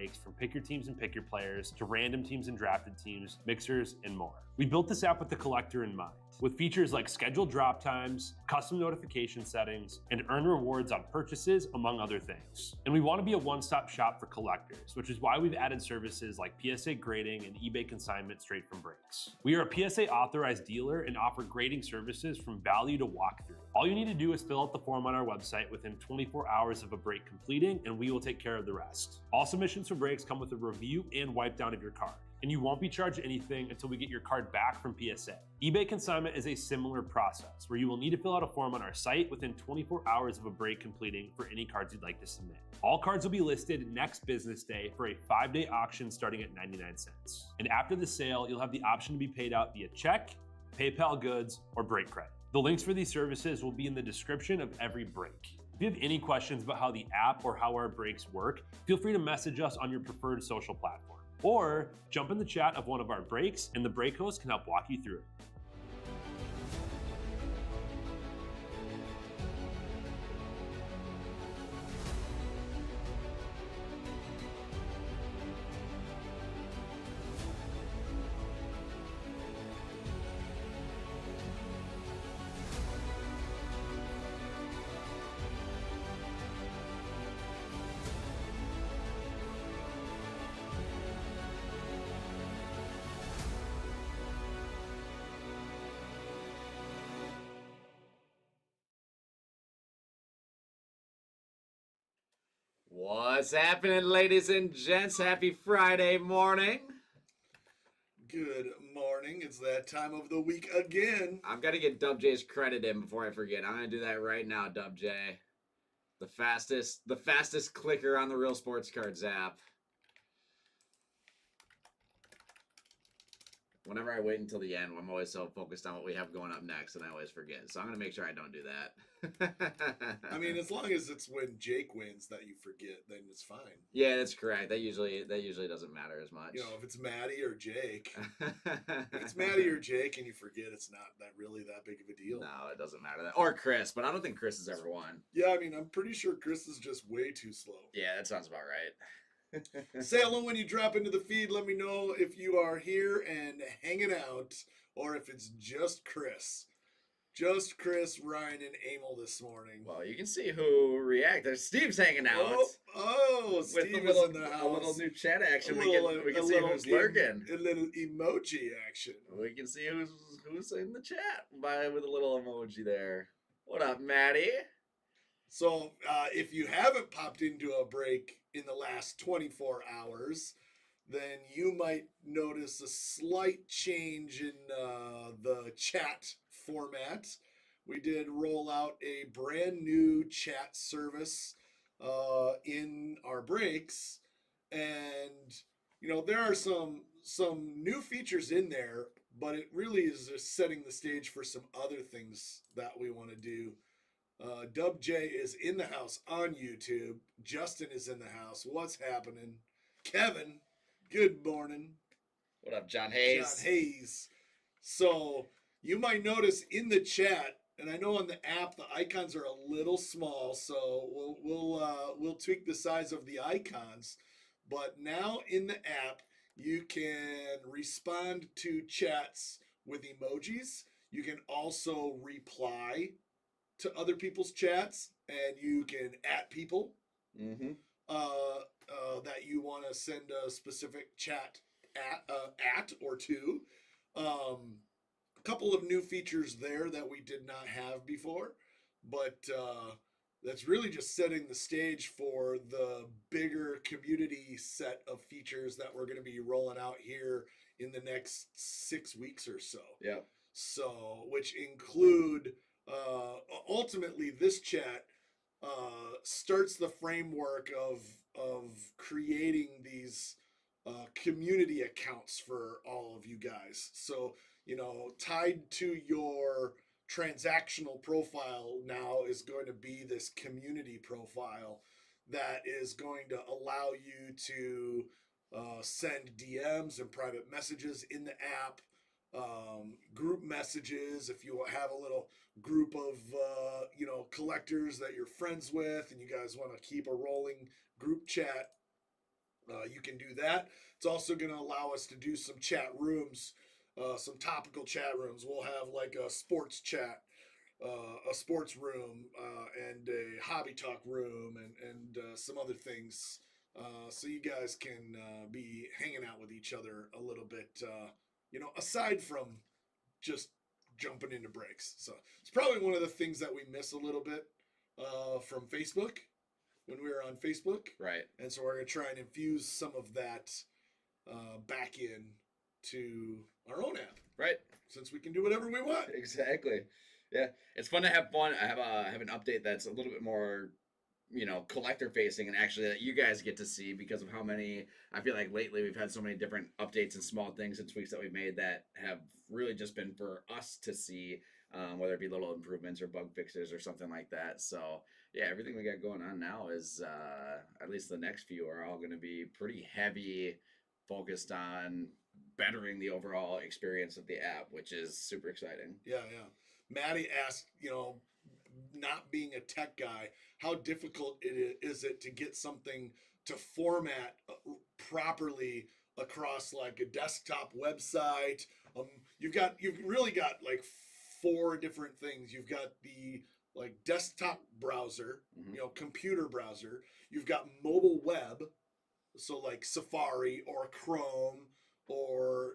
breaks from pick your teams and pick your players to random teams and drafted teams, mixers, and more. We built this app with the collector in mind, with features like scheduled drop times, custom notification settings, and earn rewards on purchases, among other things. And we want to be a one-stop shop for collectors, which is why we've added services like PSA grading and eBay consignment straight from breaks. We are a PSA authorized dealer and offer grading services from value to walkthrough. All you need to do is fill out the form on our website within 24 hours of a break completing, and we will take care of the rest. All submissions for breaks come with a review and wipe down of your card, and you won't be charged anything until we get your card back from PSA. eBay consignment is a similar process where you will need to fill out a form on our site within 24 hours of a break completing for any cards you'd like to submit. All cards will be listed next business day for a 5-day auction starting at 99 cents. And after the sale, you'll have the option to be paid out via check, PayPal goods, or break credit. The links for these services will be in the description of every break. If you have any questions about how the app or how our breaks work, feel free to message us on your preferred social platform. Or jump in the chat of one of our breaks and the break host can help walk you through it. What's happening, ladies and gents? Happy Friday morning. Good morning. It's that time of the week again. I've got to get Dub J's credit in before I forget. I'm going to do that right now, Dub J. The fastest clicker on the Real Sports Cards app. Whenever I wait until the end, I'm always so focused on what we have going up next, and I always forget. So I'm going to make sure I don't do that. I mean, as long as it's when Jake wins that you forget, then it's fine. Yeah, that's correct. That usually doesn't matter as much. You know, if it's Maddie or Jake, if it's Maddie or Jake and you forget, it's not that really that big of a deal. No, it doesn't matter. Or Chris, but I don't think Chris has ever won. Yeah, I mean, I'm pretty sure Chris is just way too slow. Yeah, that sounds about right. Say hello when you drop into the feed. Let me know if you are here and hanging out or if it's just Chris. Just Chris, Ryan, and Emil this morning. Well, you can see who reacted. Steve's hanging out. Steve is in the house. A little new chat action. We can see who's lurking. A little emoji action. We can see who's in the chat with a little emoji there. What up, Maddie? So, if you haven't popped into a break in the last 24 hours, then you might notice a slight change in the chat format. We did roll out a brand new chat service in our breaks, and you know there are some new features in there, but it really is just setting the stage for some other things that we want to do. Dub J is in the house on YouTube. Justin is in the house. What's happening? Kevin, good morning. What up, John Hayes? John Hayes. So you might notice in the chat, and I know on the app the icons are a little small, so we'll tweak the size of the icons. But now in the app, you can respond to chats with emojis. You can also reply to other people's chats, and you can @ people that you want to send a specific chat at or to. A couple of new features there that we did not have before, but that's really just setting the stage for the bigger community set of features that we're going to be rolling out here in the next 6 weeks or so. Yeah. So, which include ultimately this chat starts the framework of creating these community accounts for all of you guys. So, you know, tied to your transactional profile now is going to be this community profile that is going to allow you to send DMs and private messages in the app, group messages if you have a little group of collectors that you're friends with and you guys want to keep a rolling group chat. you can do that. It's also going to allow us to do some chat rooms, some topical chat rooms. We'll have like a sports chat, a sports room, and a hobby talk room, and some other things. So you guys can be hanging out with each other a little bit, aside from just jumping into breaks. So it's probably one of the things that we miss a little bit from Facebook when we were on Facebook. Right. And so we're going to try and infuse some of that back in to our own app. Right. Since we can do whatever we want. Exactly. Yeah. It's fun to have fun. I have an update that's a little bit more, collector facing, and actually that you guys get to see because of how many, I feel like lately we've had so many different updates and small things and tweaks that we've made that have really just been for us to see, whether it be little improvements or bug fixes or something like that. So yeah, everything we got going on now is, at least the next few are all going to be pretty heavy focused on bettering the overall experience of the app, which is super exciting. Yeah. Maddie asked, not being a tech guy, how difficult is it to get something to format properly across like a desktop website? You've really got like 4 different things. You've got the like desktop browser, computer browser. You've got mobile web, so like Safari or Chrome or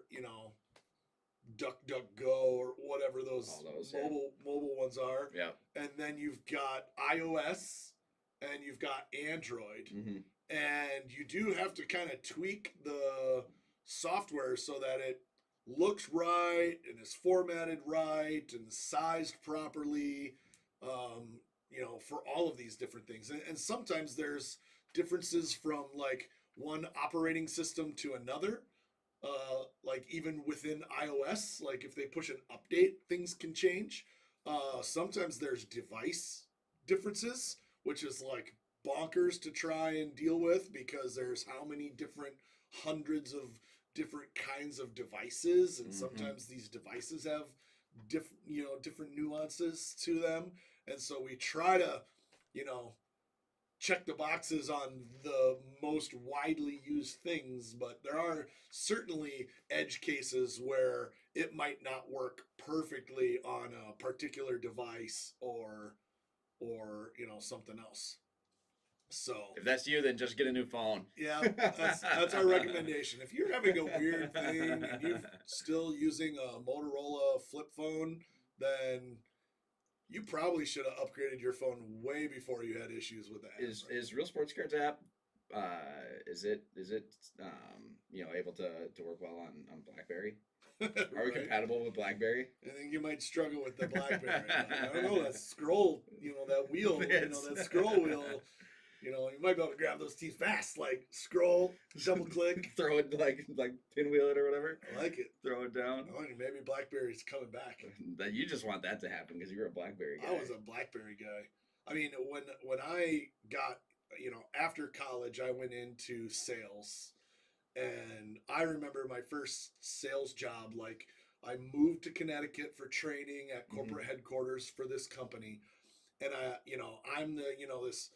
DuckDuckGo or whatever those mobile ones are. Yeah. And then you've got iOS and you've got Android. Mm-hmm. And you do have to kind of tweak the software so that it looks right and is formatted right and sized properly, for all of these different things. And sometimes there's differences from like one operating system to another. Like even within iOS, like if they push an update, things can change. Sometimes there's device differences, which is like bonkers to try and deal with because there's how many different hundreds of different kinds of devices, and sometimes these devices have different nuances to them, and so we try to check the boxes on the most widely used things, but there are certainly edge cases where it might not work perfectly on a particular device or something else. So if that's you, then just get a new phone. Yeah, that's our recommendation. If you're having a weird thing and you're still using a Motorola flip phone, then you probably should have upgraded your phone way before you had issues with that. Is Real Sports Cards app? Is it able to work well on BlackBerry? Are we compatible with BlackBerry? I think you might struggle with the BlackBerry. I don't know, that scroll, that wheel, that scroll wheel. You might be able to grab those keys fast, like scroll, double click, throw it like pinwheel it or whatever. I like it. Throw it down. I like maybe BlackBerry's coming back. That you just want that to happen because you're a BlackBerry guy. I was a BlackBerry guy. I mean, when I got after college, I went into sales, and I remember my first sales job. Like I moved to Connecticut for training at corporate headquarters for this company, and I'm the this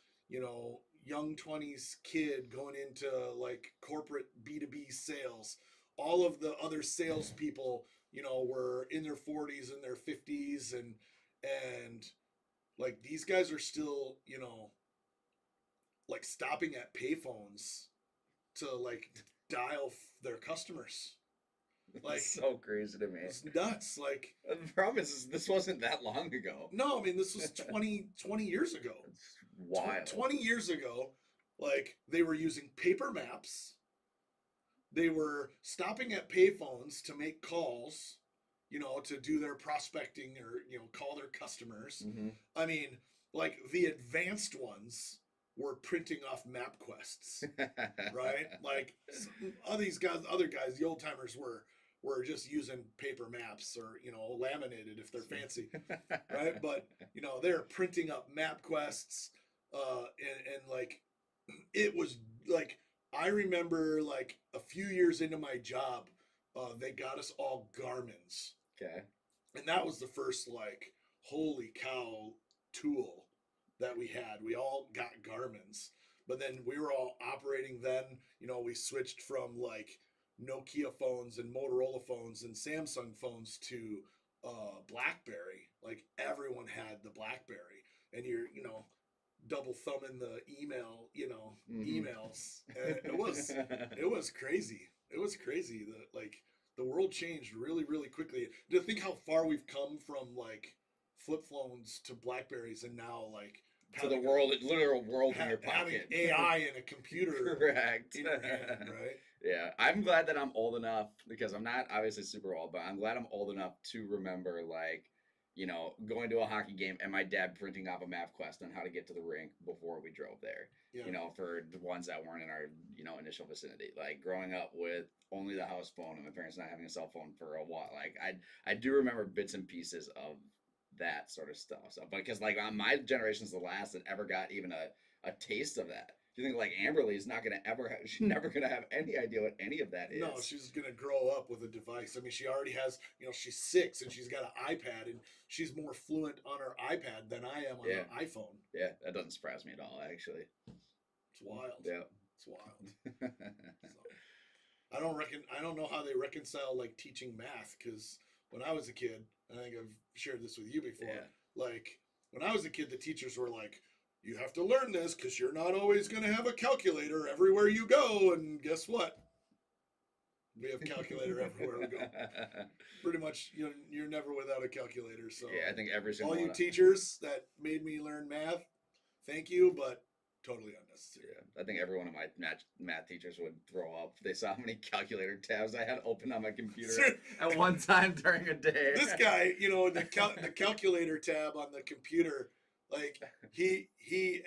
young 20s kid going into like corporate B2B sales. All of the other salespeople, were in their 40s and their 50s, and like these guys are still, like stopping at payphones to like dial their customers. Like it's so crazy to me. It's nuts. Like the problem is this wasn't that long ago. No, I mean this was 20 years ago. It's wild. 20 years ago, like they were using paper maps. They were stopping at payphones to make calls, to do their prospecting or call their customers. I mean, like the advanced ones were printing off MapQuests, right? Like other guys, the old timers were just using paper maps or laminated if they're fancy, right? But they're printing up MapQuests, and like it was like I remember like a few years into my job, they got us all Garmin's. Okay. And that was the first like holy cow tool that we had. We all got Garmin's. But then we were all operating then, we switched from like Nokia phones and Motorola phones and Samsung phones to BlackBerry. Like everyone had the BlackBerry, and you're double thumbing the emails. And it was crazy. It was crazy that like the world changed really really quickly. To think how far we've come from like flip phones to Blackberries, and now like to the world, literal world in your having pocket. AI in a computer Correct. in your hand, right? Yeah, I'm glad that I'm old enough, because I'm not obviously super old, but I'm glad I'm old enough to remember, like, going to a hockey game and my dad printing off a map quest on how to get to the rink before we drove there. Yeah. For the ones that weren't in our, initial vicinity. Like growing up with only the house phone and my parents not having a cell phone for a while. Like I do remember bits and pieces of that sort of stuff. So, because like my generation's the last that ever got even a taste of that. You think like Amberly's not gonna she's never gonna have any idea what any of that is. No, she's gonna grow up with a device. I mean, she already has. She's 6 and she's got an iPad, and she's more fluent on her iPad than I am on an iPhone. Yeah, that doesn't surprise me at all. Actually, it's wild. Yeah, it's wild. So, I don't know how they reconcile like teaching math, because when I was a kid, I think I've shared this with you before. Yeah. Like when I was a kid, the teachers were like, you have to learn this because you're not always going to have a calculator everywhere you go. And guess what? We have calculator everywhere we go. Pretty much, you're never without a calculator. So yeah, I think every single all you one teachers that made me learn math, thank you, but totally unnecessary. Yeah, I think every one of my math teachers would throw up if they saw how many calculator tabs I had open on my computer at one time during a day. This guy, the calculator tab on the computer. Like he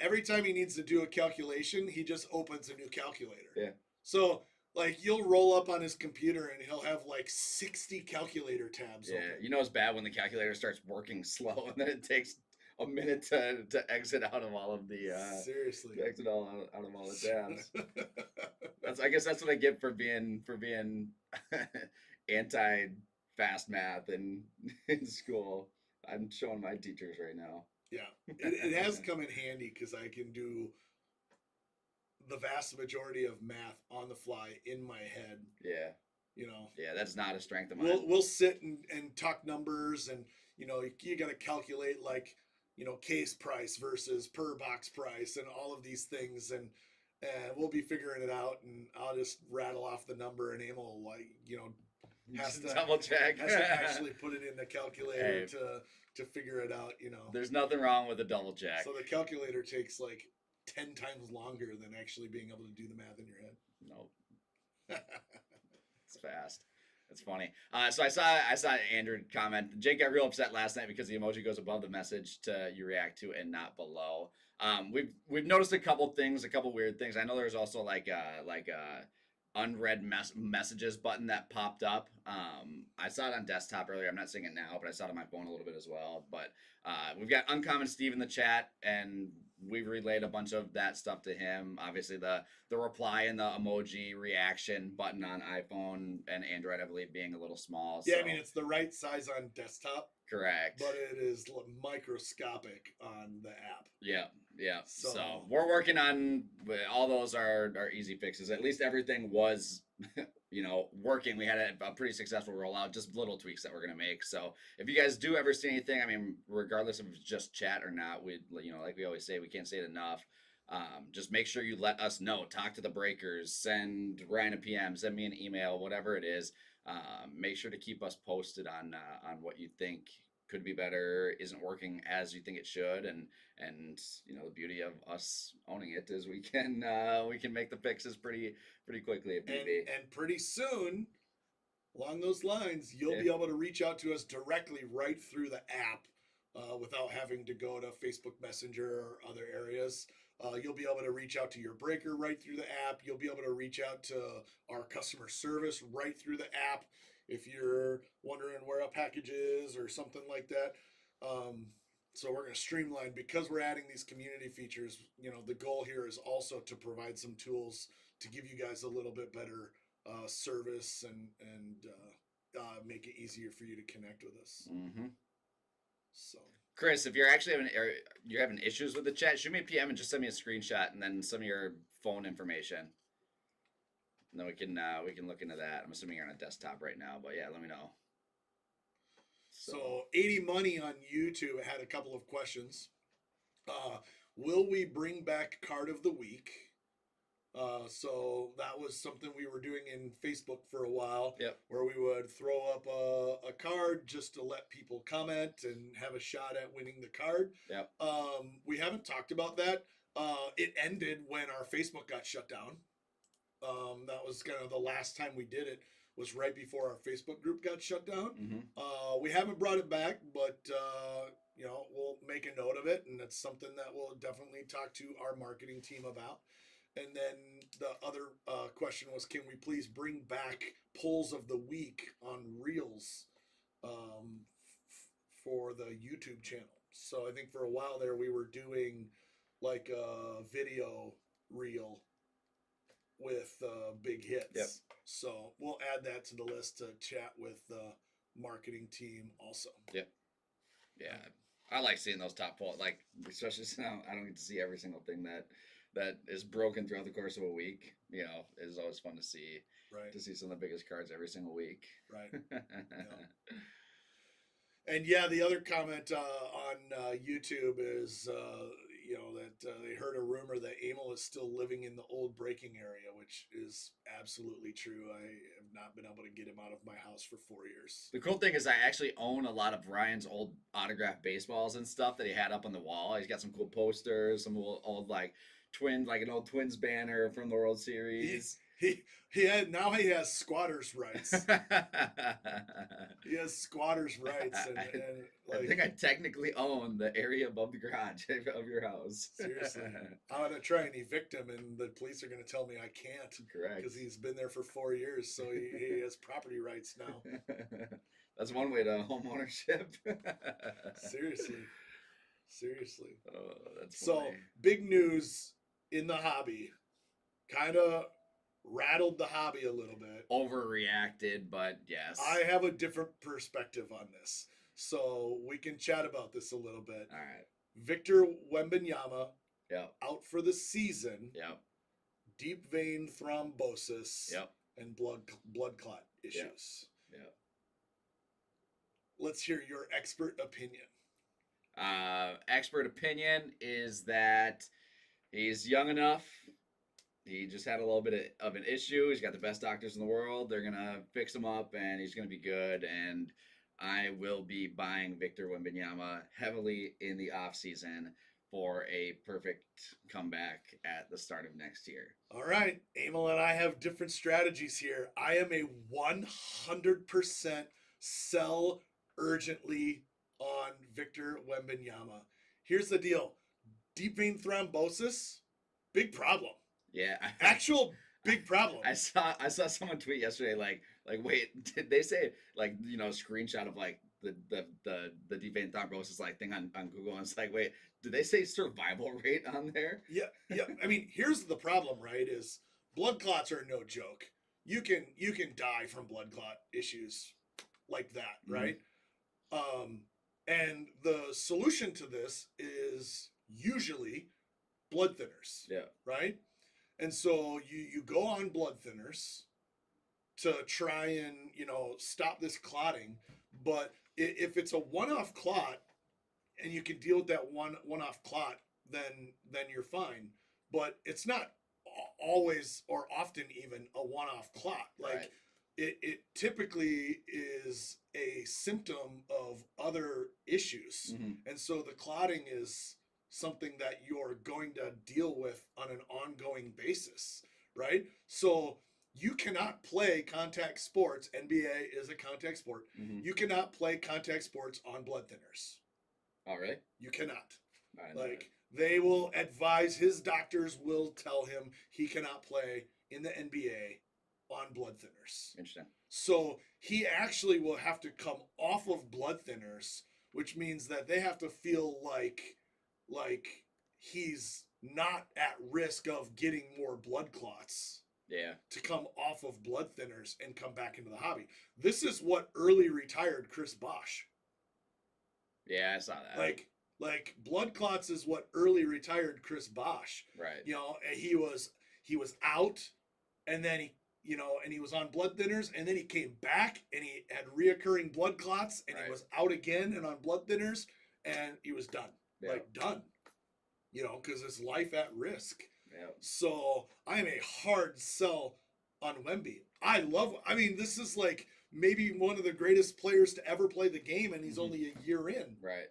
every time he needs to do a calculation, he just opens a new calculator. Yeah. So like you'll roll up on his computer and he'll have like 60 calculator tabs. Yeah. Open. It's bad when the calculator starts working slow and then it takes a minute to exit out of all of the seriously. To exit out of all the tabs. I guess that's what I get for being anti fast math in school. I'm showing my teachers right now. Yeah, it has come in handy because I can do the vast majority of math on the fly in my head. Yeah. Yeah, that's not a strength of mine. We'll sit and talk numbers, and you got to calculate like case price versus per box price and all of these things, and we'll be figuring it out, and I'll just rattle off the number, and Emil has to double check, has to actually put it in the calculator to figure it out. There's nothing wrong with a double check. So the calculator takes like 10 times longer than actually being able to do the math in your head. Nope. It's fast. It's funny. So I saw Andrew comment. Jake got real upset last night because the emoji goes above the message you react to and not below. We've noticed a couple things, a couple weird things. I know there's also like a unread messages button that popped up. I saw it on desktop earlier. I'm not seeing it now, but I saw it on my phone a little bit as well. But we've got Uncommon Steve in the chat, and we've relayed a bunch of that stuff to him. Obviously, the reply and the emoji reaction button on iPhone and Android, I believe, being a little small. Yeah, I mean, it's the right size on desktop. Correct. But it is microscopic on the app. Yeah. So we're working on all those are easy fixes. At least everything was working. We had a pretty successful rollout, just little tweaks that we're going to make. So if you guys do ever see anything, I mean, regardless if it's just chat or not, we like we always say, we can't say it enough. Just make sure you let us know. Talk to the breakers, send Ryan a PM, send me an email, whatever it is. Make sure to keep us posted on what you think could be better, isn't working as you think it should, and the beauty of us owning it is we can make the fixes pretty quickly if need be. And pretty soon, along those lines, you'll be able to reach out to us directly right through the app without having to go to Facebook Messenger or other areas. You'll be able to reach out to your breaker right through the app. You'll be able to reach out to our customer service right through the app if you're wondering where a package is or something like that. So we're going to streamline, because we're adding these community features. The goal here is also to provide some tools to give you guys a little bit better service and make it easier for you to connect with us. Mm-hmm. So Chris, if you're actually you're having issues with the chat, shoot me a PM and just send me a screenshot and then some of your phone information. And then we can look into that. I'm assuming you're on a desktop right now, but yeah, let me know. So 80 Money on YouTube had a couple of questions. Will we bring back Card of the Week? So that was something we were doing in Facebook for a while, Yep. where we would throw up a card just to let people comment and have a shot at winning the card. Yep. We haven't talked about that. It ended when our Facebook got shut down. That was kind of the last time we did it, was right before our Facebook group got shut down. Mm-hmm. We haven't brought it back, but we'll make a note of it, and it's something that we'll definitely talk to our marketing team about. And then the other question was, can we please bring back polls of the week on Reels for the YouTube channel? So I think for a while there we were doing like a video reel with big hits. Yep. So we'll add that to the list to chat with the marketing team also. Yep. Yeah. I like seeing those top polls, like especially now I don't get to see every single thing that is broken throughout the course of a week. You know, it is always fun to see. Right. To see some of the biggest cards every single week. Right. Yeah. And yeah, the other comment on YouTube is, that they heard a rumor that Emil is still living in the old breaking area, which is absolutely true. I have not been able to get him out of my house for 4 years. The cool thing is I actually own a lot of Ryan's old autographed baseballs and stuff that he had up on the wall. He's got some cool posters, some old like Twins, like an old Twins banner from the World Series. He has squatters' rights. He has squatters' rights, and I think I technically own the area above the garage of your house. Seriously, I'm gonna try and evict him, and the police are gonna tell me I can't. Correct. Because he's been there for 4 years, so he has property rights now. That's one way to home ownership. Seriously. Oh, that's so funny. big news in the hobby. Kind of rattled the hobby a little bit. Overreacted, but yes. I have a different perspective on this, so we can chat about this a little bit. All right. Victor Wembanyama, Yep. out for the season. Yep. Deep vein thrombosis. Yep. And blood clot issues. Yep. Let's hear your expert opinion. Expert opinion is that he's young enough. He just had a little bit of an issue. He's got the best doctors in the world. They're going to fix him up, and he's going to be good. And I will be buying Victor Wembanyama heavily in the offseason for a perfect comeback at the start of next year. All right. Emil and I have different strategies here. I am a 100% sell urgently on Victor Wembanyama. Here's the deal. Deep vein thrombosis, big problem. Yeah. Actual big problem. I saw someone tweet yesterday like wait, did they say a screenshot of like the deep vein thrombosis like thing on Google, and it's like, wait, did they say survival rate on there? Yeah. I mean, here's the problem, right? Is blood clots are no joke. You can die from blood clot issues like that, right? Mm-hmm. And the solution to this is usually blood thinners. Yeah. Right? And so you go on blood thinners to try and, stop this clotting. But if it's a one-off clot and you can deal with that one-off clot, then you're fine. But it's not always or often even a one-off clot. Like right. it typically is a symptom of other issues. Mm-hmm. And so the clotting is something that you're going to deal with on an ongoing basis, right? So you cannot play contact sports. NBA is a contact sport. Mm-hmm. You cannot play contact sports on blood thinners. All right. You cannot. They will advise, his doctors will tell him he cannot play in the NBA on blood thinners. Interesting. So he actually will have to come off of blood thinners, which means that they have to feel like he's not at risk of getting more blood clots. Yeah. To come off of blood thinners and come back into the hobby. This is what early retired Chris Bosh. Yeah, I saw that. Like blood clots is what early retired Chris Bosh. Right. You know, and he was out, and then he was on blood thinners, and then he came back and he had reoccurring blood clots, and Right. he was out again and on blood thinners, and he was done. Yeah. Like done. You know, because his life at risk. Yeah. So I'm a hard sell on Wemby. I mean, this is like maybe one of the greatest players to ever play the game, and he's only a year in. Right.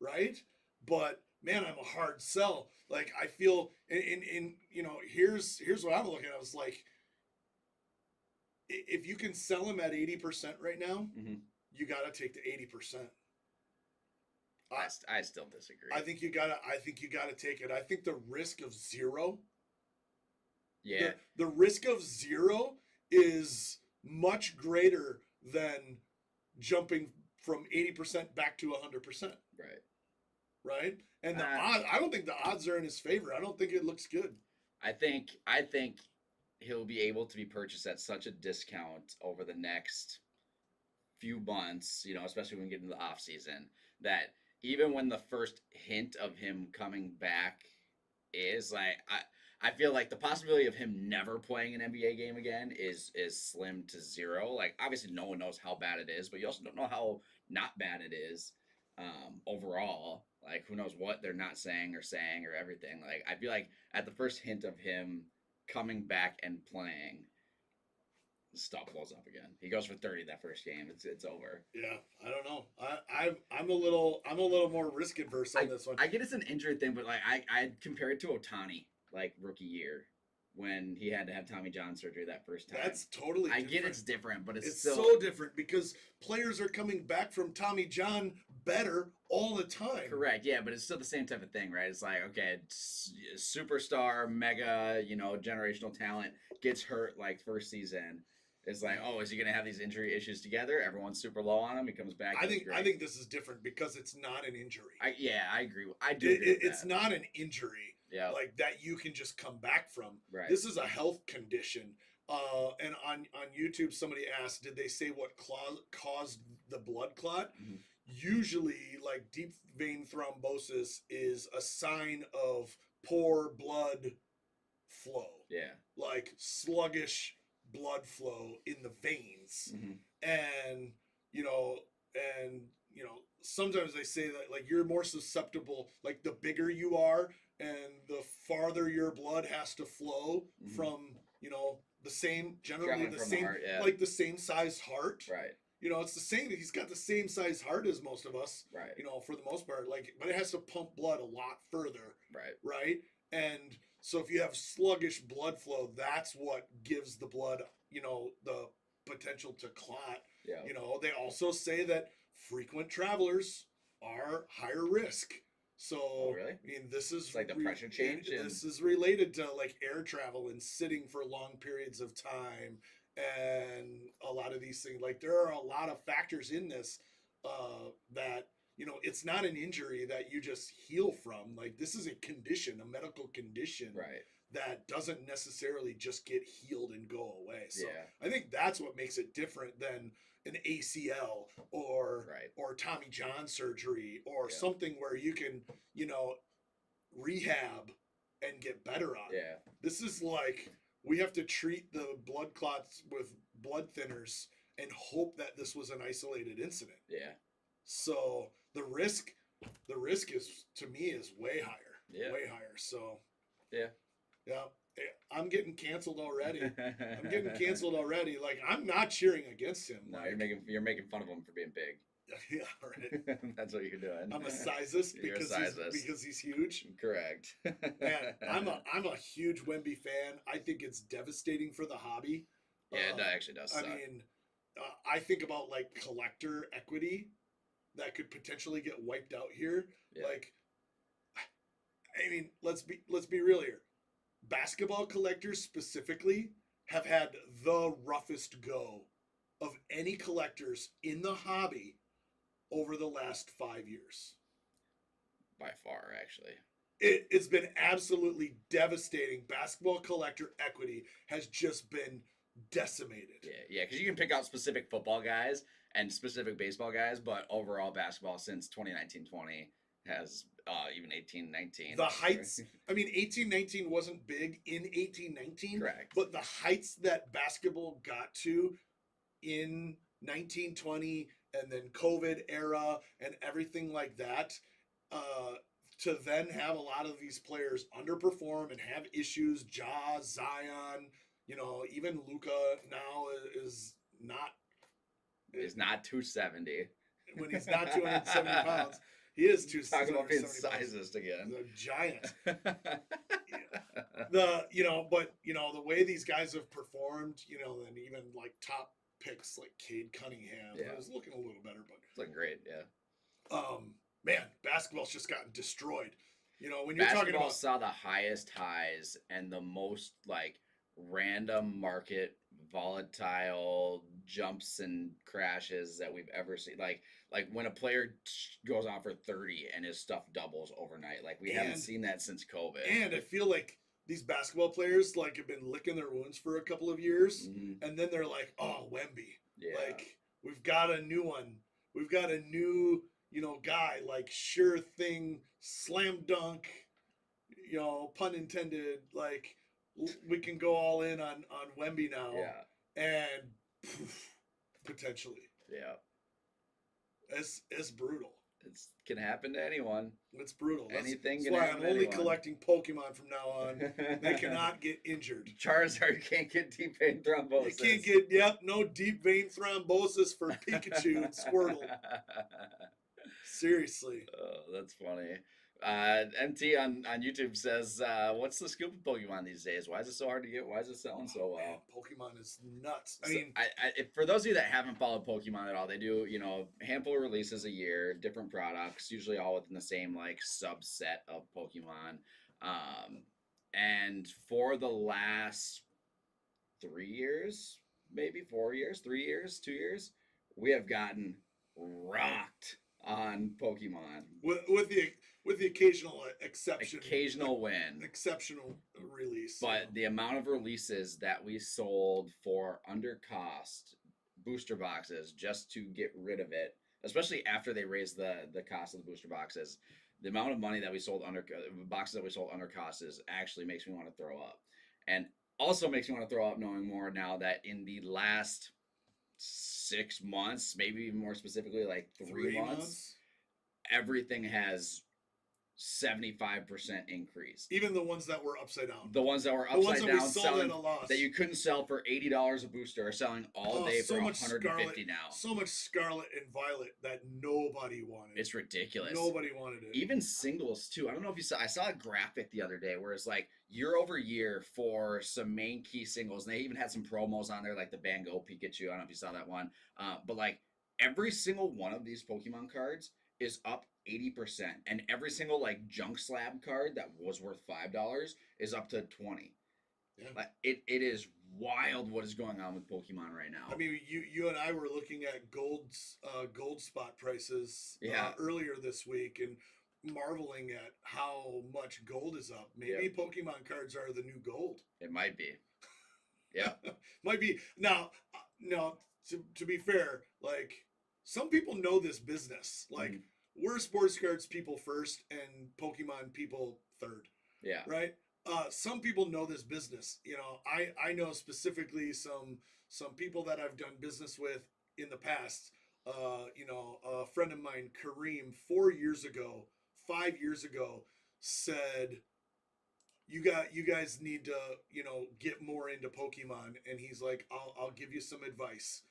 Right? But man, I'm a hard sell. Like I feel in here's what I'm looking at. It's like if you can sell him at 80% right now, you got to take the 80%. I still disagree. I think you gotta take it. I think the risk of zero. Yeah. The risk of zero is much greater than jumping from 80% back to 100%. Right. Right? And the odds, I don't think the odds are in his favor. I don't think it looks good. I think he'll be able to be purchased at such a discount over the next few months, especially when we get into the off season, that even when the first hint of him coming back is like, I feel like the possibility of him never playing an NBA game again is slim to zero. Like, obviously no one knows how bad it is, but you also don't know how not bad it is overall. Like, who knows what they're not saying or everything. Like, I feel like at the first hint of him coming back and playing, stuff blows up again. He goes for 30 that first game. It's over. Yeah, I don't know. I'm a little more risk adverse on this one. I get it's an injury thing, but like I compare it to Ohtani, like rookie year, when he had to have Tommy John surgery that first time. That's totally different. I get it's different, but it's still so different because players are coming back from Tommy John better all the time. Correct, yeah, but it's still the same type of thing, right? It's like, okay, superstar, mega, generational talent gets hurt like first season. It's like, oh, is he going to have these injury issues together? Everyone's super low on him. He comes back. I think this is different because it's not an injury. I agree. I do. It's not an injury. Yeah. Like that you can just come back from. Right. This is a health condition. And on YouTube, somebody asked, did they say what caused the blood clot? Mm-hmm. Usually, like deep vein thrombosis is a sign of poor blood flow. Yeah. Like sluggish blood flow in the veins. And sometimes they say that like you're more susceptible, like the bigger you are and the farther your blood has to flow from the same heart, yeah. like the same size heart, right? It's the same. He's got the same size heart as most of us, right? For the most part, like, but it has to pump blood a lot further, right? And so if you have sluggish blood flow, that's what gives the blood, the potential to clot. Yeah. They also say that frequent travelers are higher risk. So, really? I mean, this is it's like the pressure change. This is related to like air travel and sitting for long periods of time and a lot of these things. Like there are a lot of factors in this that it's not an injury that you just heal from. Like this is a condition, a medical condition, right? That doesn't necessarily just get healed and go away. So yeah. I think that's what makes it different than an ACL or Tommy John surgery or something where you can, rehab and get better on. Yeah. This is like we have to treat the blood clots with blood thinners and hope that this was an isolated incident. Yeah. So the risk is, to me, is way higher. Yeah. Way higher. So yeah. Yeah. I'm getting canceled already. Like I'm not cheering against him. No, like, you're making fun of him for being big. Yeah, right. That's what you're doing. I'm a sizist because he's huge. Correct. Man, I'm a huge Wemby fan. I think it's devastating for the hobby. Yeah, it actually does suck. I mean, I think about like collector equity that could potentially get wiped out here. Yeah. Like, I mean, let's be real here. Basketball collectors specifically have had the roughest go of any collectors in the hobby over the last 5 years. By far, actually. It's been absolutely devastating. Basketball collector equity has just been decimated. Yeah, because you can pick out specific football guys and specific baseball guys, but overall basketball since 2019-20 has even 18-19. The heights, I mean, 18-19 wasn't big in 18-19, Correct. but the heights that basketball got to in 1920 and then COVID era and everything like that, to then have a lot of these players underperform and have issues, Ja, Zion, even Luka now is not. He's not 270. When he's not 270 pounds, he is 270 Talking about being pounds. sizist again. He's a giant. The way these guys have performed, and even like top picks like Cade Cunningham, was looking a little better, but it's looking great, yeah. Man, basketball's just gotten destroyed. When you're basketball talking about saw the highest highs and the most like random market volatile jumps and crashes that we've ever seen. Like when a player goes out for 30 and his stuff doubles overnight. Like we haven't seen that since COVID. And I feel like these basketball players like have been licking their wounds for a couple of years, and then they're like, "Oh, Wemby, like we've got a new one. We've got a new, guy like sure thing, slam dunk, pun intended. Like we can go all in on Wemby now, and potentially, it's brutal. It can happen to anyone. It's brutal. Anything that's can why happen I'm to only anyone. collecting Pokemon from now on. They cannot get injured. Charizard can't get deep vein thrombosis. You can't get, no deep vein thrombosis for Pikachu and Squirtle. Seriously. Oh, that's funny. MT on YouTube says, what's the scoop of Pokemon these days? Why is it so hard to get? Why is it selling so well? Man, Pokemon is nuts. I So, mean, for those of you that haven't followed Pokemon at all, they do, a handful of releases a year, different products, usually all within the same like subset of Pokemon. And for the last 3 years, maybe 4 years, 3 years, 2 years, we have gotten rocked on Pokemon. with the occasional exception, Occasional win. Exceptional release. But the amount of releases that we sold for under cost booster boxes just to get rid of it, especially after they raised the cost of the booster boxes, the amount of money that we sold under boxes that we sold under cost is actually makes me want to throw up. And also makes me want to throw up knowing more now that in the last 6 months, maybe even more specifically like 3 months, everything has 75% increase. Even the ones that were upside down. The ones that were upside down selling at a loss. that you couldn't sell for $80 a booster are selling all day for $150 now. So much Scarlet and Violet that nobody wanted. It's ridiculous. Nobody wanted it. Even singles too. I don't know if you saw. I saw a graphic the other day where it's like year over year for some main key singles, and they even had some promos on there like the Van Gogh Pikachu. I don't know if you saw that one. But like every single one of these Pokemon cards is up 80%, and every single like junk slab card that was worth $5 is up to 20. Yeah. Like it is wild what is going on with Pokemon right now. I mean, you and I were looking at gold spot prices earlier this week and marveling at how much gold is up. Maybe Pokemon cards are the new gold. It might be. Yeah. Might be. Now, to be fair, like some people know this business. Like we're sports cards people first and Pokemon people third. Yeah. Right? Some people know this business. I know specifically some people that I've done business with in the past. A friend of mine, Kareem, 5 years ago, said, "You guys need to, get more into Pokemon." And he's like, "I'll give you some advice.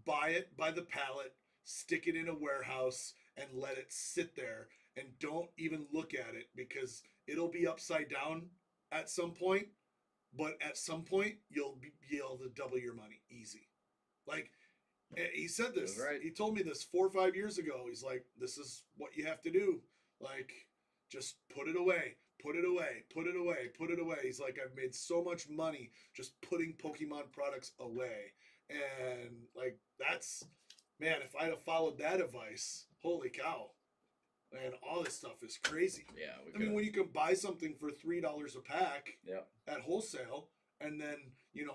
Buy it by the pallet, stick it in a warehouse, and let it sit there, and don't even look at it because it'll be upside down at some point, but at some point you'll be able to double your money easy." Like he said this, right. He told me this 4 or 5 years ago. He's like, "This is what you have to do. Like, just put it away, put it away, put it away, put it away." He's like, "I've made so much money just putting Pokemon products away." And like, that's, man, if I'd have followed that advice, holy cow. Man, all this stuff is crazy. Yeah. I mean, when you can buy something for $3 a pack Yep. at wholesale and then,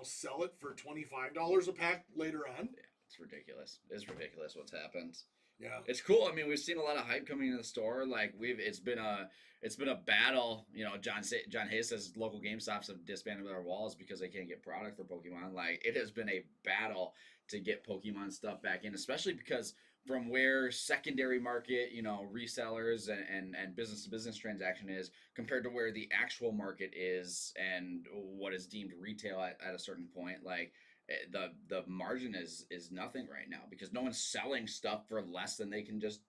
sell it for $25 a pack later on. Yeah, it's ridiculous. It's ridiculous what's happened. Yeah. It's cool. I mean, we've seen a lot of hype coming into the store. Like it's been a battle. John Hayes says local GameStops have disbanded their walls because they can't get product for Pokemon. Like it has been a battle to get Pokemon stuff back in, especially because from where secondary market, resellers and business to business transaction is compared to where the actual market is and what is deemed retail at a certain point, like the margin is nothing right now because no one's selling stuff for less than they can just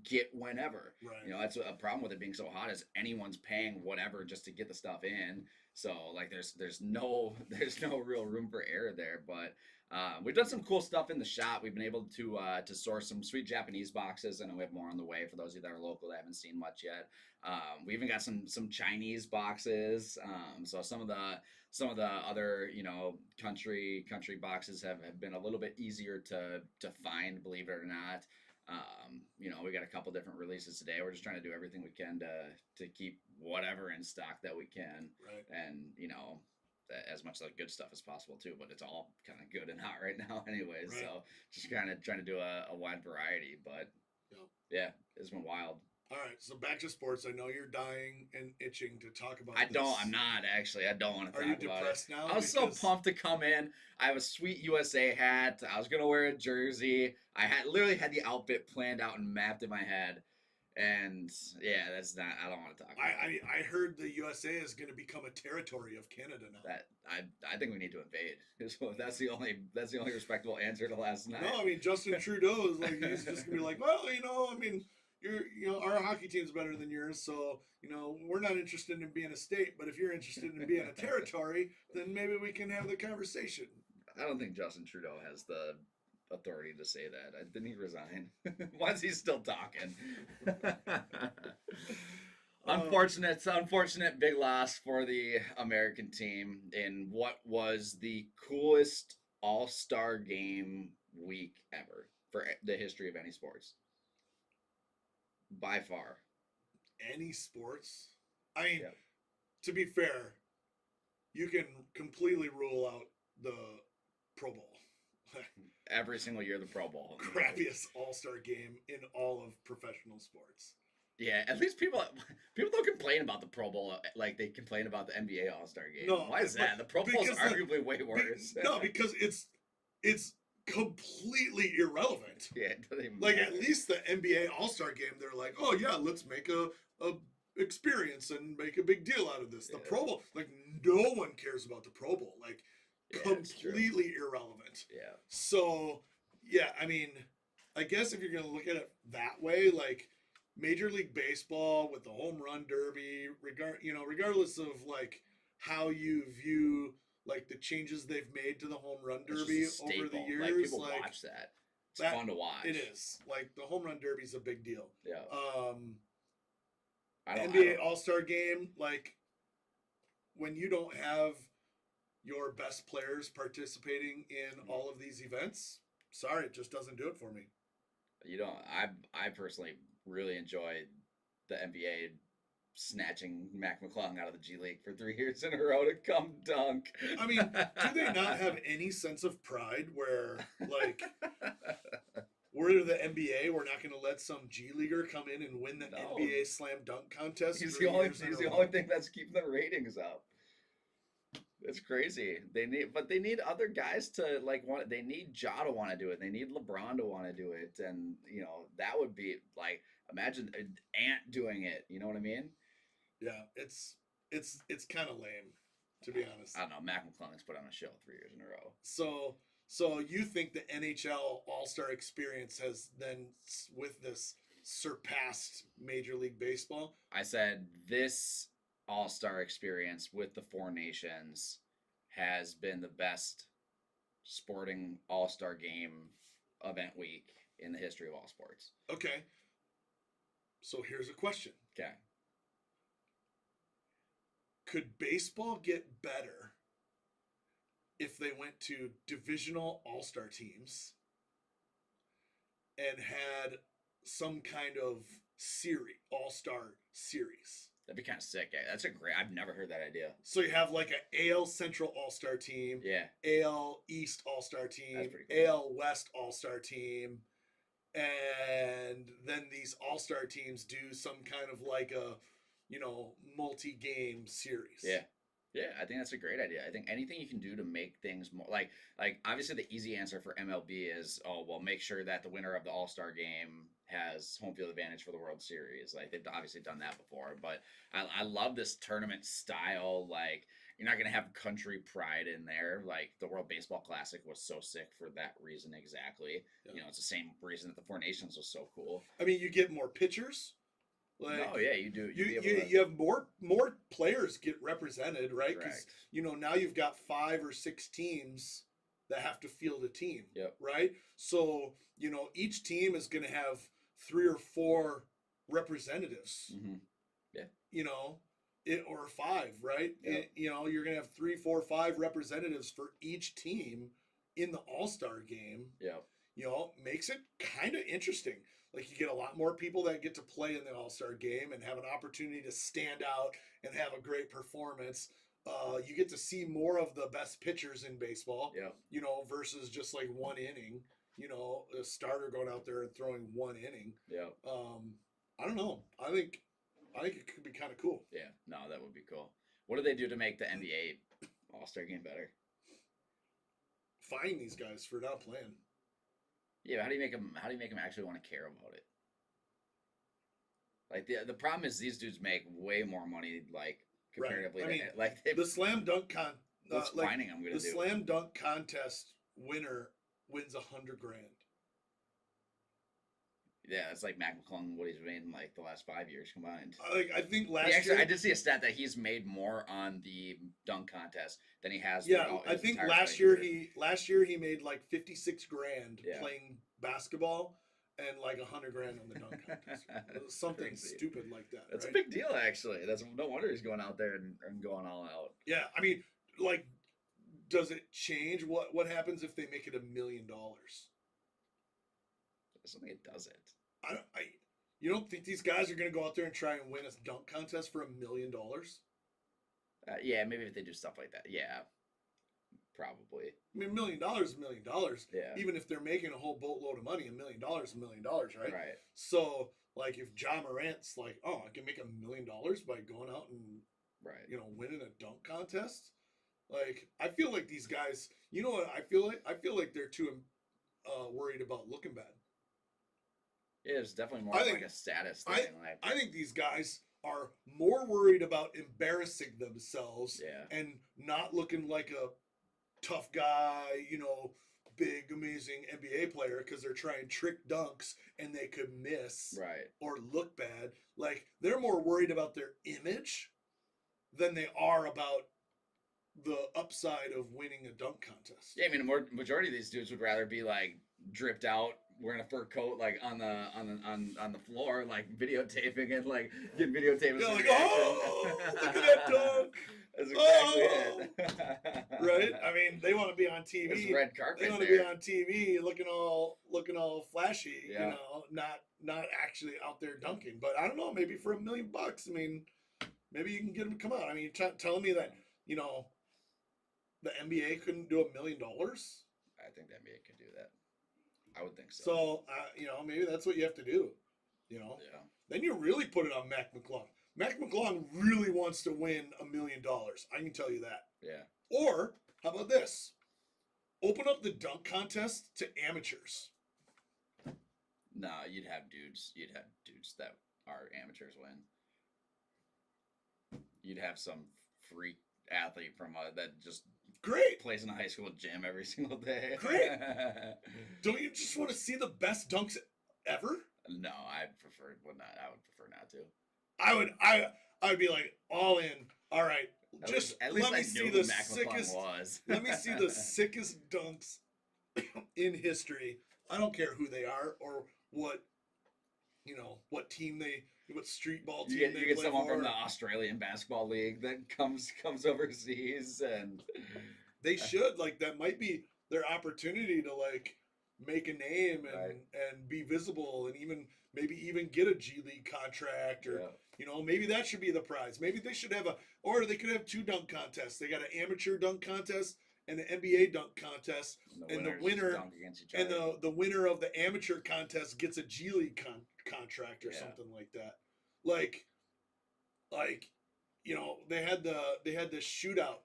get whenever. Right. That's a problem with it being so hot is anyone's paying whatever just to get the stuff in. So like there's no real room for error there. But we've done some cool stuff in the shop. We've been able to source some sweet Japanese boxes, and we have more on the way for those of you that are local that haven't seen much yet. We even got some Chinese boxes. So some of the other country boxes have been a little bit easier to find, believe it or not. We got a couple different releases today. We're just trying to do everything we can to keep whatever in stock that we can, right. And as much like good stuff as possible too. But it's all kind of good and hot right now, anyways. Right. So just kind of trying to do a wide variety. But yeah, it's been wild. All right, so back to sports. I know you're dying and itching to talk about I'm not actually. I don't want to talk about it. Are you depressed now? I was so pumped to come in. I have a sweet USA hat. I was going to wear a jersey. I literally had the outfit planned out and mapped in my head. And yeah, I don't want to talk about it. I heard the USA is going to become a territory of Canada now. I think we need to invade. So that's the only respectable answer to last night. No, I mean, Justin Trudeau is like, he's just going to be like, well, our hockey team's better than yours, so we're not interested in being a state, but if you're interested in being a territory, then maybe we can have the conversation. I don't think Justin Trudeau has the authority to say that. Didn't he resign? Why is he still talking? Unfortunate big loss for the American team in what was the coolest all-star game week ever for the history of any sports. By far. Any sports? I mean, To be fair, you can completely rule out the Pro Bowl. Every single year, the Pro Bowl. Crappiest all-star game in all of professional sports. Yeah, at least people don't complain about the Pro Bowl like they complain about the NBA All-Star game. No, why is that? The Pro Bowl is arguably way worse. No, because it's completely irrelevant. Yeah, it doesn't even like matter. At least the NBA All-Star game, they're like, oh yeah, let's make a experience and make a big deal out of this. The Pro Bowl, like no one cares about the Pro Bowl, like completely irrelevant. Yeah. So yeah, I mean, I guess if you're gonna look at it that way, like Major League Baseball with the home run derby, regardless of like how you view like the changes they've made to the home run derby over the years, like people watch that. It's fun to watch. It is. Like the home run derby is a big deal. Yeah. NBA All-Star game, like when you don't have your best players participating in all of these events, sorry, it just doesn't do it for me. I personally really enjoyed the NBA snatching Mac McClung out of the G League for 3 years in a row to come dunk. I mean, do they not have any sense of pride where, like, we're the NBA, we're not going to let some G Leaguer come in and win the NBA slam dunk contest? He's the only thing that's keeping the ratings up. It's crazy. They need other guys to they need Ja to want to do it. They need LeBron to want to do it, and that would be like, imagine Ant doing it. You know what I mean? Yeah, it's kind of lame, to be honest. I don't know. Mac McClung's put on a show 3 years in a row. So you think the NHL All-Star experience has then, with this, surpassed Major League Baseball? I said this All-Star experience with the four nations has been the best sporting All-Star game event week in the history of all sports. Okay. So here's a question. Okay. Could baseball get better if they went to divisional All-Star teams and had some kind of series, All-Star series? That'd be kind of sick. Yeah, that's a great. I've never heard that idea. So you have like an AL Central All-Star team, Yeah, AL East All-Star that's team, pretty cool. AL West All-Star team, and then these All-Star teams do some kind of like a, multi-game series. Yeah. Yeah, I think that's a great idea. I think anything you can do to make things more like obviously the easy answer for MLB is, oh well, make sure that the winner of the All-Star game has home field advantage for the World Series. Like they've obviously done that before, but I love this tournament style. Like you're not gonna have country pride in there. Like the World Baseball Classic was so sick for that reason exactly. Yeah. It's the same reason that the Four Nations was so cool. I mean, you get more pitchers. Like, oh yeah, you do. You have more players get represented, right? Because Correct. now you've got 5 or 6 teams that have to field a team. Yep. Right. So each team is going to have 3 or 4 representatives. Mm-hmm. Or 5, right? Yep. You're going to have 3, 4, 5 representatives for each team in the All-Star game. Yeah. Makes it kind of interesting. Like you get a lot more people that get to play in the All-Star game and have an opportunity to stand out and have a great performance. You get to see more of the best pitchers in baseball. Yeah. Versus just like one inning. A starter going out there and throwing one inning. Yeah. I don't know. I think it could be kind of cool. Yeah. No, that would be cool. What do they do to make the NBA All-Star game better? Fine these guys for not playing. Yeah, how do you make them actually want to care about it? Like the problem is these dudes make way more money, like comparatively. Right. I mean, like the slam dunk what's finding I'm gonna do? The slam dunk contest winner wins $100,000. Yeah, it's like Mac McClung, what he's made in like the last 5 years combined. I think last year I did see a stat that he's made more on the dunk contest than he has. Yeah, I think last year he made like $56,000 playing basketball and like $100,000 on the dunk contest. Something stupid like that. That's right? a big deal, actually. That's no wonder he's going out there and going all out. Yeah, I mean, like, does it change what happens if they make it $1 million? I don't think it doesn't. You don't think these guys are going to go out there and try and win a dunk contest for $1 million? Yeah, maybe if they do stuff like that. Yeah, probably. I mean, $1 million is $1 million. Yeah. Even if they're making a whole boatload of money, $1 million is $1 million, right? Right. So, like, if Ja Morant's like, oh, I can make $1 million by going out and winning a dunk contest. Like, I feel like these guys. You know what I feel like? I feel like they're too worried about looking bad. Yeah, it's definitely more like a status thing. I think these guys are more worried about embarrassing themselves and not looking like a tough guy, big, amazing NBA player because they're trying trick dunks and they could miss or look bad. Like, they're more worried about their image than they are about the upside of winning a dunk contest. Yeah, I mean, majority of these dudes would rather be like dripped out, wearing a fur coat, like on the floor, like videotaping and like getting videotaped. Yeah, like, oh, look at that dunk. That's exactly it. Right? I mean, they want to be on TV. There's red carpet. They want to be on TV, looking all flashy. Yeah. Not actually out there dunking. But I don't know. Maybe for $1 million, I mean, maybe you can get them to come out. I mean, telling me that the NBA couldn't do $1 million. I think the NBA could do that. I would think so. So maybe that's what you have to do. Yeah. Then you really put it on Mac McClung. Mac McClung really wants to win $1 million. I can tell you that. Yeah. Or how about this? Open up the dunk contest to amateurs. No, you'd have dudes that are amateurs win. You'd have some freak athlete from that just plays in a high school gym every single day. Great. Don't you just want to see the best dunks ever? No, I would prefer not to. I would be like all in. All right, at least let me see the sickest. Let me see the sickest dunks in history. I don't care who they are or what street ball team you get someone from the Australian Basketball League that comes overseas, and they should, like, that might be their opportunity to, like, make a name and be visible and maybe get a G League contract or maybe that should be the prize. Maybe they should have or they could have 2 dunk contests. They got an amateur dunk contest and an NBA dunk contest, and the winner and the winner of the amateur contest gets a G League contract or something like that. Like they had the shootout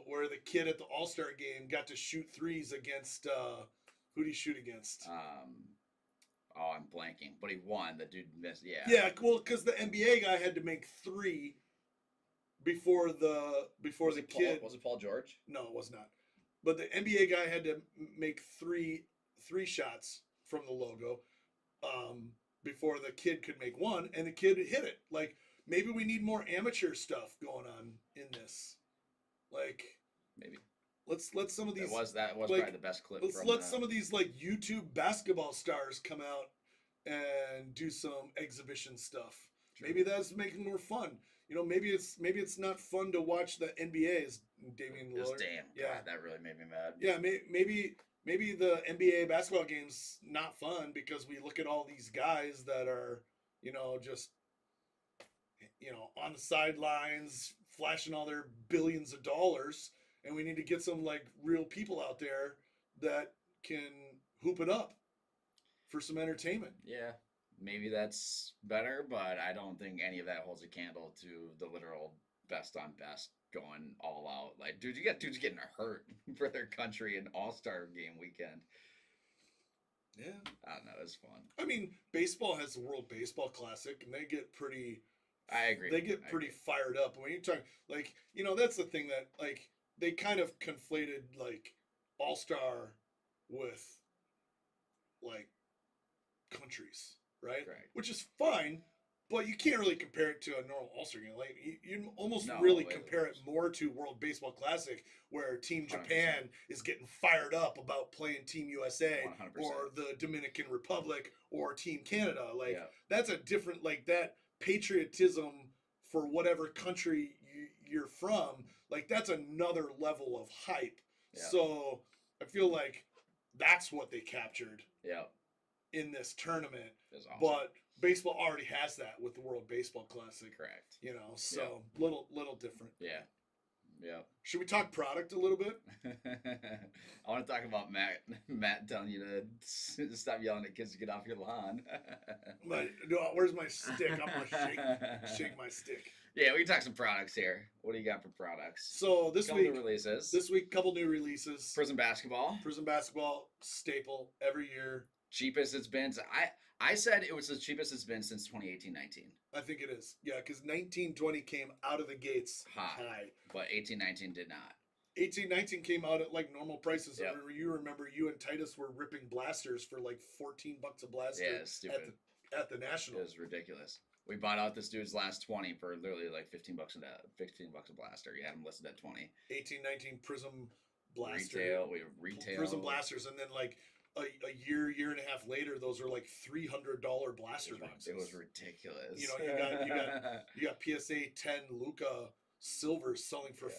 where the kid at the All-Star game got to shoot threes against who did he shoot against? I'm blanking, but he won. The dude missed. Yeah. Yeah, cool. Because the NBA guy had to make 3 before the kid. Was it Paul George? No, it was not. But the NBA guy had to make three shots from the logo before the kid could make 1, and the kid hit it. Like, maybe we need more amateur stuff going on in this. Like, maybe. Let's some of these. That was probably the best clip. Let some of these like YouTube basketball stars come out and do some exhibition stuff. True. Maybe that's making more fun. Maybe it's not fun to watch the NBA's Damian Lillard. Damn, God, that really made me mad. Yeah, maybe the NBA basketball game's not fun because we look at all these guys that are just on the sidelines flashing all their billions of dollars. And we need to get some like real people out there that can hoop it up for some entertainment. Yeah, maybe that's better, but I don't think any of that holds a candle to the literal best on best going all out. Like, dude, you got dudes getting hurt for their country in All-Star game weekend. Yeah. I don't know. It's fun. I mean, baseball has the World Baseball Classic, and they get pretty... I agree. They get pretty fired up. When you're talking... Like, that's the thing that, like... They kind of conflated like All-Star with like countries, right? Which is fine, but you can't really compare it to a normal All-Star game. Like you almost compare it more to World Baseball Classic, where Team Japan 100%. Is getting fired up about playing Team USA 100%. Or the Dominican Republic or Team Canada. Like that's a different that patriotism for whatever country you're from. Like, that's another level of hype. Yeah. So, I feel like that's what they captured in this tournament. Awesome. But baseball already has that with the World Baseball Classic. Correct. So little different. Yeah. Yeah. Should we talk product a little bit? I want to talk about Matt telling you to stop yelling at kids to get off your lawn. Where's my stick? I'm going to shake my stick. Yeah, we can talk some products here. What do you got for products? So this week, couple new releases. Prism basketball, staple every year. Cheapest it's been. I said it was the cheapest it's been since 2018-19. I think it is. Yeah, because 19-20 came out of the gates high. But 18-19 did not. 18-19 came out at like normal prices. Yep. You remember you and Titus were ripping blasters for like $14 a blaster. Yeah, stupid. At the National. It was ridiculous. We bought out this dude's last 20 for literally like $15 a blaster. You had him listed at 20. 18-19 Prism blaster. Retail. Prism blasters, and then like a year and a half later, those are like $300 blaster boxes. It was ridiculous. You got PSA 10 Luka silvers selling for $5,000.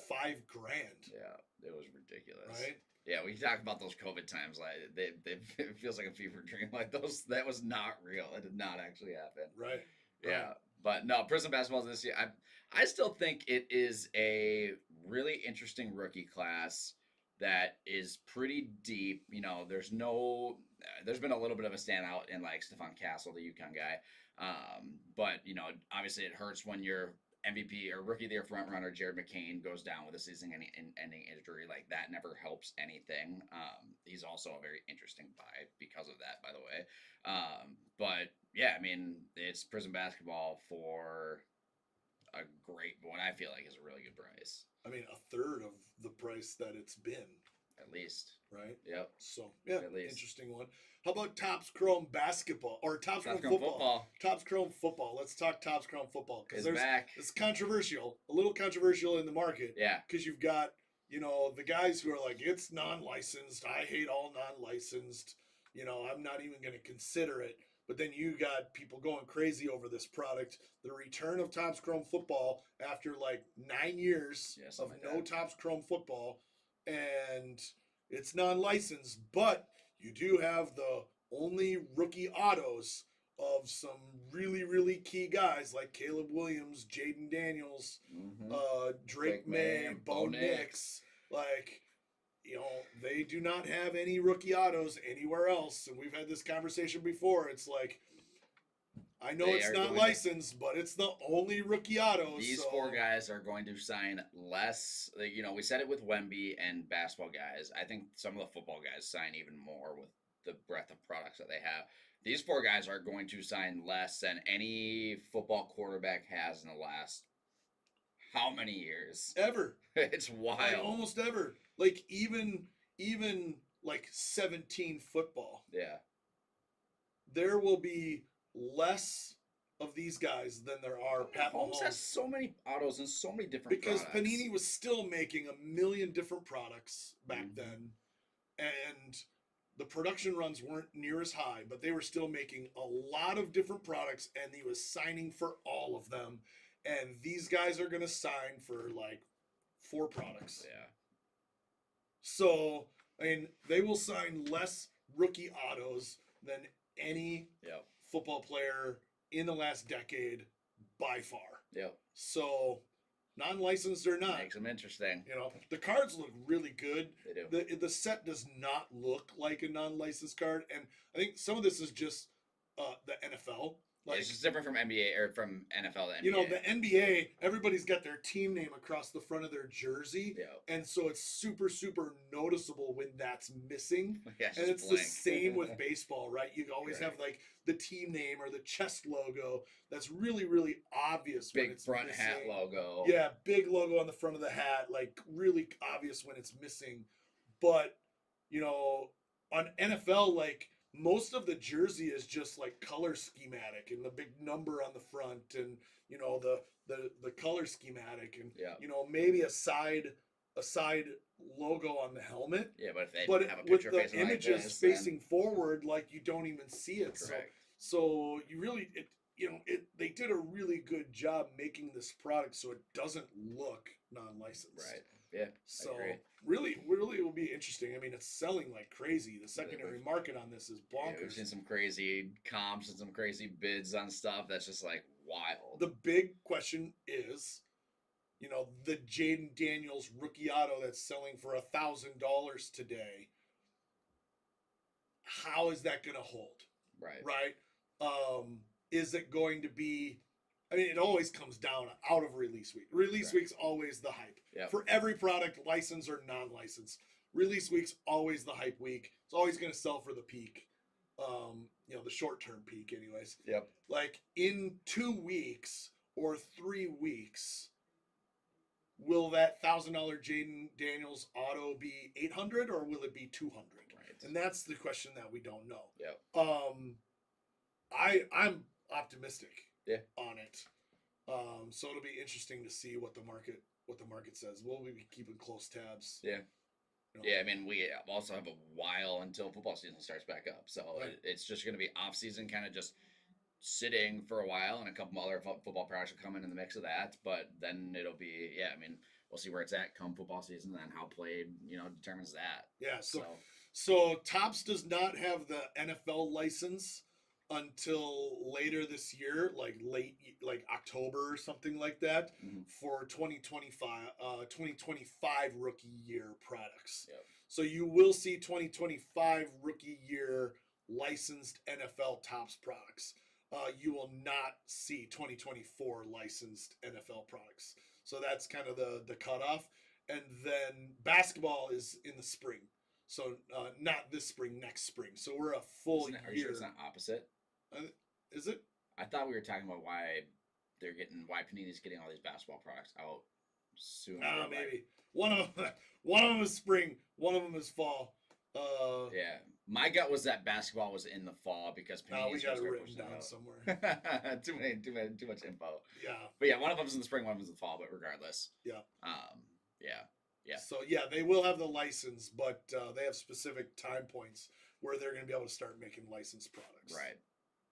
Yeah, it was ridiculous. Right? Yeah, we talk about those COVID times. Like it feels like a fever dream. Like that was not real. It did not actually happen. Right. Yeah, but no, Prism basketball this year. I still think it is a really interesting rookie class that is pretty deep. There's been a little bit of a standout in like Stephon Castle, the UConn guy. But obviously it hurts when your MVP or rookie of the year front runner Jared McCain goes down with a season-ending injury. Like that never helps anything. He's also a very interesting buy because of that, by the way. But yeah, I mean, it's Prism basketball for a great, what I feel like is a really good price. I mean, a third of the price that it's been. At least. Right? Yep. So, yeah, interesting one. How about Topps Chrome basketball or Topps Chrome football? Topps Chrome football. Let's talk Topps Chrome football because it's controversial, a little controversial in the market. Yeah. Because you've got, the guys who are like, it's non-licensed. I hate all non-licensed. I'm not even going to consider it. But then you got people going crazy over this product. The return of Topps Chrome football after like 9 years of no Topps Chrome football. And it's non-licensed, but you do have the only rookie autos of some really, really key guys like Caleb Williams, Jaden Daniels, Drake May, Bo Nix. Like, they do not have any rookie autos anywhere else. And we've had this conversation before. It's like, I know it's not licensed, but it's the only rookie auto. These four guys are going to sign less. We said it with Wemby and basketball guys. I think some of the football guys sign even more with the breadth of products that they have. These four guys are going to sign less than any football quarterback has in the last how many years? Ever. It's wild. Like, almost ever. Like, even like 17 football. Yeah. There will be less of these guys than there are Pat Mahomes. Has so many autos and so many different because products. Panini was still making a million different products back then, and the production runs weren't near as high, but they were still making a lot of different products, and he was signing for all of them. And these guys are going to sign for like 4 products. Yeah. So, I mean, they will sign less rookie autos than any football player in the last decade by far. Yep. So, non-licensed or not, makes them interesting. The cards look really good. They do. The set does not look like a non-licensed card, and I think some of this is just the NFL. Like, it's just different from NBA or from NFL to NBA. The NBA, everybody's got their team name across the front of their jersey. Yeah. And so it's super, super noticeable when that's missing. Yeah, and it's blank. the same with baseball, right? You always have like the team name or the chest logo that's really, really obvious big when it's front missing. hat logo. Yeah, big logo on the front of the hat, like really obvious when it's missing. But, on NFL, like, most of the jersey is just like color schematic and the big number on the front and the color schematic and maybe a side logo on the helmet. Yeah, but if they have a picture with the images like this, facing forward, like, you don't even see it. Correct. So you really they did a really good job making this product so it doesn't look non-licensed. Right. Yeah. So really it will be interesting. I mean, it's selling like crazy. The secondary market on this is bonkers. Yeah, we've seen some crazy comps and some crazy bids on stuff that's just like wild. The big question is, the Jaden Daniels rookie auto that's selling for $1,000 today. How is that going to hold? Right. Right. Is it going to be? I mean, it always comes down out of release week. Release week's always the hype. Yep. For every product, licensed or non-licensed. Release week's always the hype week. It's always going to sell for the peak. The short-term peak anyways. Yep. Like, in 2 weeks or 3 weeks, will that $1,000 Jaden Daniels auto be $800 or will it be $200? Right. And that's the question that we don't know. Yep. I'm optimistic. Yeah. On it. So it'll be interesting to see what the market says. We'll be keeping close tabs. Yeah. Yeah, I mean, we also have a while until football season starts back up. So it's just going to be off season, kind of just sitting for a while, and a couple other football products will come in the mix of that. But then it'll be, I mean, we'll see where it's at come football season, and how played, determines that. Yeah. So Topps does not have the NFL license until later this year, like October or something like that, for 2025 rookie year products. Yep. So you will see 2025 rookie year licensed NFL Topps products. You will not see 2024 licensed NFL products. So that's kind of the cutoff. And then basketball is in the spring. So not this spring, next spring. So we're a full year. Are you sure it's not opposite? Is it? I thought we were talking about why Panini's getting all these basketball products out soon. Maybe one of them is spring, one of them is fall. Yeah, my gut was that basketball was in the fall because Panini. We got it written down somewhere. too much info. Yeah, but yeah, one of them's in the spring, one of them's in the fall. But regardless, yeah. So they will have the license, but they have specific time points where they're going to be able to start making licensed products. Right.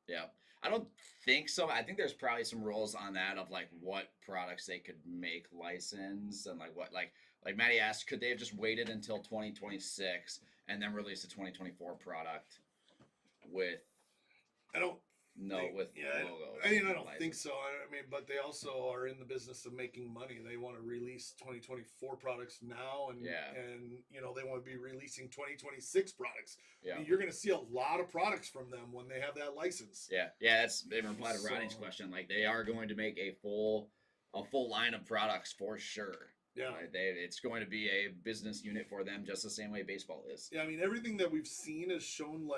Yeah. I don't think so. I think there's probably some rules on that of like what products they could make licensed and like what like Maddie asked, could they have just waited until 2026 and then release a 2024 product with I don't logos. I don't license. think so. I mean, but they also are in the business of making money. They want to release 2024 products now, and they want to be releasing 2026 products. Yeah, You're going to see a lot of products from them when they have that license. Yeah. That's in reply to Ronnie's question. Like, they are going to make a full line of products for sure. Yeah, it's going to be a business unit for them, just the same way baseball is. Yeah, I mean, everything that we've seen has shown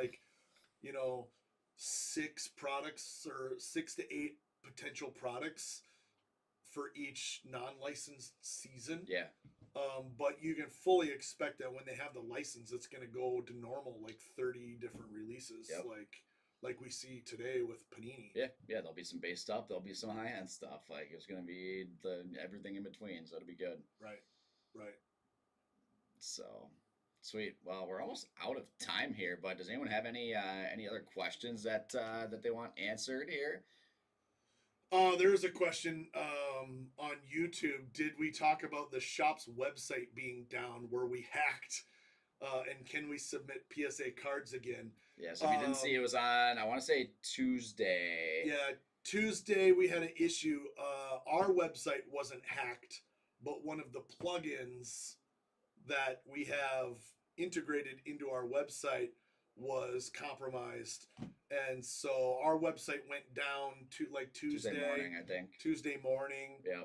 6 products or 6 to 8 potential products for each non-licensed season. Yeah. But you can fully expect that when they have the license, it's going to go to normal, 30 different releases, like we see today with Panini. Yeah. There'll be some base stuff. There'll be some high-end stuff. It's going to be everything in between, so it'll be good. Right. So, sweet. Well, we're almost out of time here, but does anyone have any other questions that they want answered here? There's a question on YouTube. Did we talk about the shop's website being down? Were we hacked? And can we submit PSA cards again? Yeah, so if you didn't see, it was on, I want to say Tuesday. Yeah, Tuesday we had an issue. Our website wasn't hacked, but one of the plugins that we have integrated into our website was compromised, and so our website went down to Tuesday morning, I think. Tuesday morning. Yeah.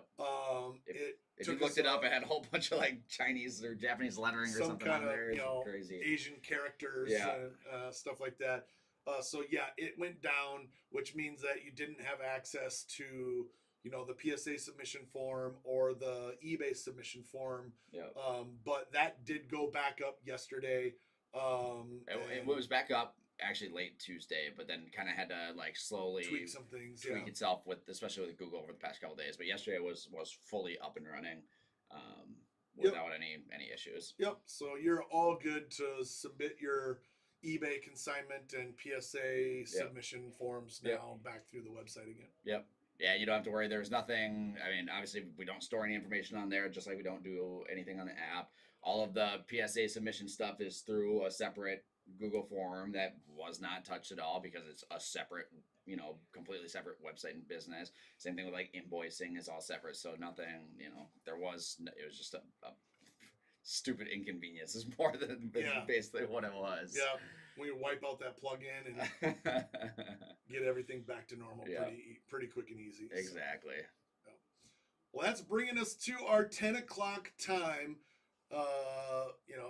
If you took looked us it up, it had a whole bunch of Chinese or Japanese lettering or some something kind on of there. Crazy Asian characters and stuff like that. So yeah, it went down, which means that you didn't have access to the PSA submission form or the eBay submission form. Yeah. But that did go back up yesterday. It was back up actually late Tuesday, but then kind of had to slowly tweak some things, itself especially with Google over the past couple days. But yesterday was fully up and running without any issues. Yep. So you're all good to submit your eBay consignment and PSA submission forms now back through the website again. Yep. Yeah, you don't have to worry. There's nothing. I mean, obviously, we don't store any information on there, just like we don't do anything on the app. All of the PSA submission stuff is through a separate Google form that was not touched at all because it's a separate, completely separate website and business. Same thing with invoicing is all separate. So nothing, it was just a stupid inconvenience is more than basically what it was. Yeah. We wipe out that plug-in and get everything back to normal pretty quick and easy. Exactly. So. Well, that's bringing us to our 10 o'clock time.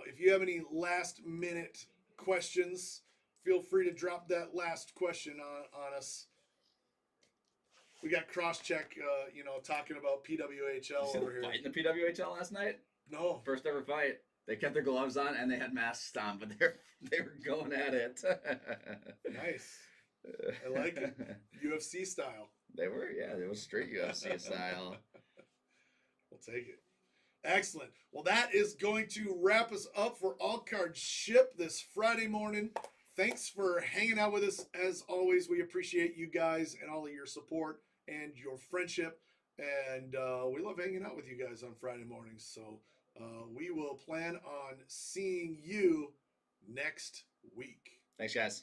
If you have any last minute questions, feel free to drop that last question on us. We got Crosscheck, talking about PWHL over here. Fight in the PWHL last night? No. First ever fight. They kept their gloves on and they had masks on, but they were going at it. Nice. I like it. UFC style. They were, yeah. It was straight UFC style. We'll take it. Excellent. Well, that is going to wrap us up for All Cards Ship this Friday morning. Thanks for hanging out with us. As always, we appreciate you guys and all of your support and your friendship. And we love hanging out with you guys on Friday mornings. So we will plan on seeing you next week. Thanks, guys.